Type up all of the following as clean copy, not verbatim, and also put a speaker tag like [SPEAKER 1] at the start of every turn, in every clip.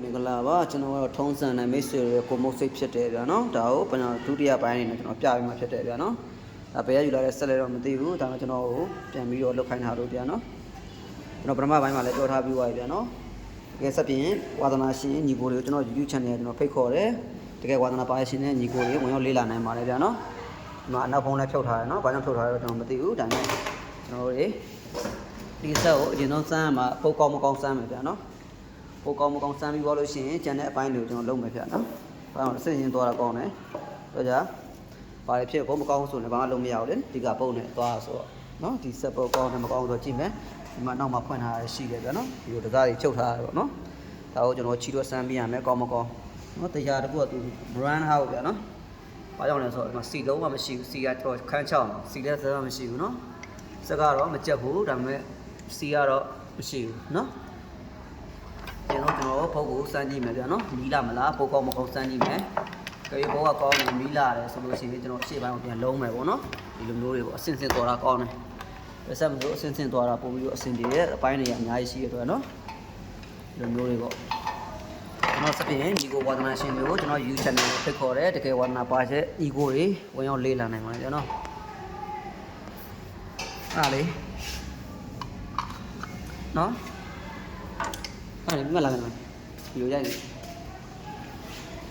[SPEAKER 1] မင်္ဂလာပါကျွန်တော်ကတော့ထုံးစံနဲ့မိတ်ဆွေတွေကိုမုတ်စိတ်ဖြစ်တယ်ဗျာနော်ဒါကိုကျွန်တော်ဒုတိယပိုင်းအနေနဲ့ကျွန်တော်ပြပေးမှဖြစ်တယ်ဗျာနော်ဒါဘယ်ရယူလာတဲ့ဆက်လဲတော့မသိဘူးဒါမှကျွန်တော်ကိုပြန်ပြီးတော့လုပ်ခိုင်းထားလို့ဗျာနော်ကျွန်တော်ပထမပိုင်းမှာလည်းပြောထားပြီးသွားပြီဗျာနော်တကယ်ဆက်ပြင်ဝါသနာရှင်ညီကိုတွေကိုကျွန်တော် YouTube channel ကျွန်တော်ဖိတ်ခေါ်တယ်တကယ်ဝါသနာပါရှင်တဲ့ညီကိုတွေဝင်ရောက်လေ့လာနိုင်ပါတယ်ဗျာနော်ဒီမှာအနောက်ဖုံးလည်းဖြုတ်ထားတယ်နော်ဘာကြောင့်ဖြုတ်ထားလဲတော့ကျွန်တော်မသိဘူးဒါပေမဲ့ကျွန်တော်တို့ဒီဆက်ကိုအရင်ဆုံးစမ်းမှာပုတ်ကောင်းမကောင်းစမ်းမယ်ဗျာနော်ပိုကောင်းမကောင်းစမ်းပြီးသွားလို့ရှိရင်ကျန်တဲ့အပိုင်းတွေကိုကျွန်တော်လုပ်မယ်ဗျာနော်။ဘာလို့စစ်ရင်သွားတာကောင်းတယ်။ဆိုကြဘာတွေဖြစ်ကိုမကောင်းဆိုရင်ဘာမှလုပ်မရဘူးလေ။ဒီကပုံနဲ့သွားဆိုတော့နော်ဒီဆက်ပုတ်ကောင်းတယ်မကောင်းဆိုကြည့်မယ်။ဒီမှာနောက်မှာဖွင့်ထားရရှိတယ်ဗျာနော်။ဒီလိုတစားတွေချုပ်ထားရတယ်ပေါ့နော်။ဒါကိုကျွန်တော်ချီတော့စမ်းပြရမယ်ကောင်းမကောင်း။နော်တရားတကူကသူ brand house ဗျာနော်။ဘာကြောင့်လဲဆိုတော့ဒီမှာစီလုံးမှမရှိဘူး။စီကတော့ခန်းချောင်းစီလည်းစမ်းမရှိဘူးနော်။စက်ကတော့မကြက်ဘူးဒါပေမဲ့စီကတော့မရှိဘူးနော်။ကျွန်တော်ဖုတ်ကိုစမ်းကြည့်မယ်ဗျာနော်မီးလာမလားပုတ်ကောင်းမကောင်းစမ်းကြည့်မယ်ကြည့်ဘောကကောင်းတယ်မီးလာတယ်ဆိုလို့ရှိရင်ကျွန်တော်ရှေ့ပိုင်းကိုပြန်လုံးမယ်ပေါ့နော်ဒီလိုမျိုးတွေပေါ့အစင်စင်သွားတာကောင်းတယ်ပြဆက်မလို့အစင်စင်သွားတာပို့ပြီးတော့အစင်တွေရဲ့အပိုင်းတွေအများကြီးရှိရတော့နော်ဒီလိုမျိုးတွေပေါ့ကျွန်တော်စပြင်ညီကိုဝါသနာရှင်တွေကိုကျွန်တော် YouTube channel ကိုဖိတ်ခေါ်တယ်တကယ်ဝါသနာပါချက်ညီကိုတွေဝင်ရောက်လေ့လာနိုင်ပါတယ်ဗျာနော်အားလေနော်အဲ့ဒီမလာမယ်ဒီလိုရိုက်နေ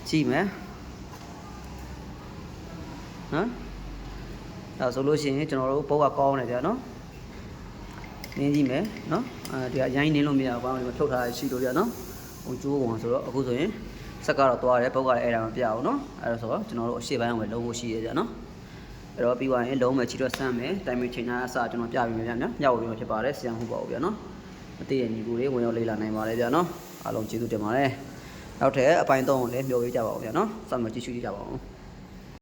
[SPEAKER 1] ကြည့်မယ်နော်အဲ့ဆိုလို့ရှိရင်ကျွန်တော်တို့ဘောကကောင်းတယ်ဗျာနော်နင်းကြည့်မယ်နော်ဒီအရင်နင်းလို့မရဘူးဘာလို့ထုတ်ထားရရှိလို့ဗျာနော်ဟိုကျိုးပုံဆိုတော့အခုဆိုရင်စက်ကတော့သွားတယ်ဘောကလည်းအဲ့ဒါမပြဘူးနော်အဲ့ဒါဆိုတော့ကျွန်တော်တို့အရှေ့ပိုင်းကိုလုံးဖို့ရှိရကြနော်အဲ့တော့ပြီးသွားရင်လုံးမယ်ချီတော့ဆမ်းမယ်တိုင်မင်ချိန်သားအစကျွန်တော်ပြပြီးမယ်ဗျာနော်ညောက်ပြီးဖြစ်ပါတယ်ဆရာဟုတ်ပါဘူးဗျာနော်မသိတဲ့ညီကိုတွေဝင်ရောက်လေ့လာနိုင်ပါတယ်ဗျာနော်အားလုံးကျေးဇူးတင်ပါတယ်နောက်ထပ်အပိုင်း3ကိုလည်းမျှော်ပေးကြပါဦးဗျာနော်ဆက်မကြည့်ရှုကြပါဦး